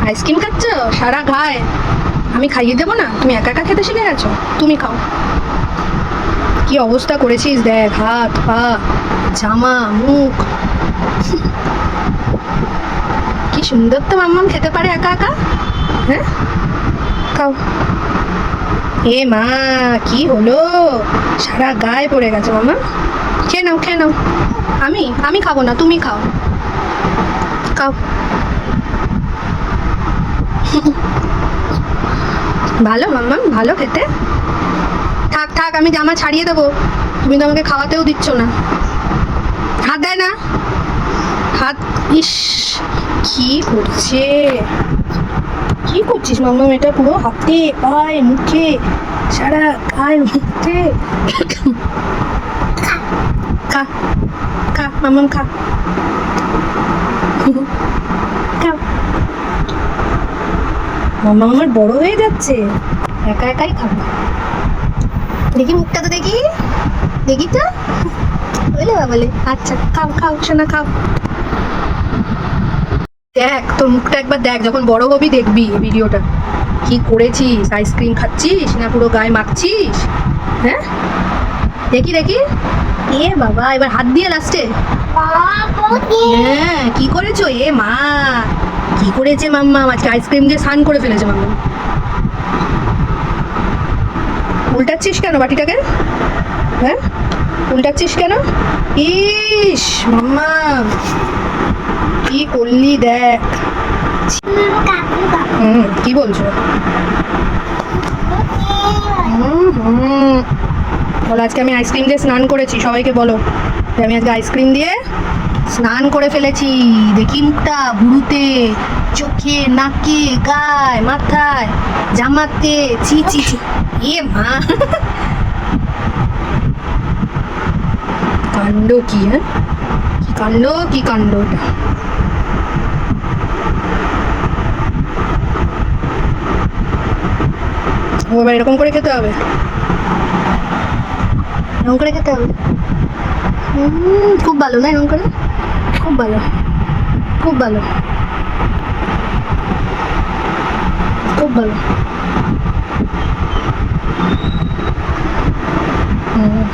Ice cream খাচ্ছ সারা গায়ে? আমি খাইয়ে দেবো না? তুমি একা একা খেতে শিখে গেছো? তুমি খাও। কি অবস্থা করেছিস দেখ, হাত পা জামা মুখ। কি সুন্দর তো মাম্মাম খেতে পারে একা একা। হ্যাঁ, খাও। এ মা, কি হলো? সারা গায়ে পড়ে গেছে মাম্মা। খেয়ে নাও খেয়ে নাও। আমি আমি খাবো না, তুমি খাও। খাও। ভালো মাম্মাম, ভালো খেতে। থাক থাক, আমি জামা ছাড়িয়ে দেবো। তুমি তো আমাকে খাওয়াতেও দিচ্ছ না। হাত দেয় না, হাত। ইস, কি করছে? কি করছিস মাম্মাম? এটা পুরো হাতে পায়ে মুখে সারা গায়ে মুখে। খা খা মাম্মাম খা। খাও। মাম্মাম আমার বড় হয়ে যাচ্ছে, একা একাই খাবো। দেখি মুখটা তো দেখি, দেখি তো। বলে বাবলে, আচ্ছা খাও খাও সোনা খাও। দেখ তোর মুখটা একবার দেখ, যখন বড় হবি দেখবি এই ভিডিওটা। কি করেছিস? আইসক্রিম খাচ্ছিস না পুরো গায়ে মাখছিস? হ্যাঁ, দেখি দেখি। এ বাবা, এবার হাত দিয়ে লাস্টে। হ্যাঁ, কি করেছো? এ মা, কি করেছে মাম্মা? আজকে আইসক্রিম দিয়ে স্নান করে ফেলেছে মাম্মা। উল্টাচ্ছিস কেন বাটিটাকে? হ্যাঁ, উল্টাচ্ছিস কেন? ইস মাম্মা, কি করলি দেখ। কি বলছো? বলো, আজকে আমি আইসক্রিম দিয়ে স্নান করেছি। সবাইকে বলো যে আমি আজকে আইসক্রিম দিয়ে স্নান করে ফেলেছি। দেখি মুখটা, ভুরুতে, চোখে, নাকে, গায়ে, মাথায়, জামাতে। ছি ছি ছি। এ মা, কাণ্ড কি! হ্যাঁ, কি কাণ্ড, কি কাণ্ড এটা! ও এবার এরকম করে খেতে হবে, এরকম করে খেতে হবে। খুব ভালো না এরকম করে? খুব ভালো, খুব ভালো, খুব ভালো। হুম।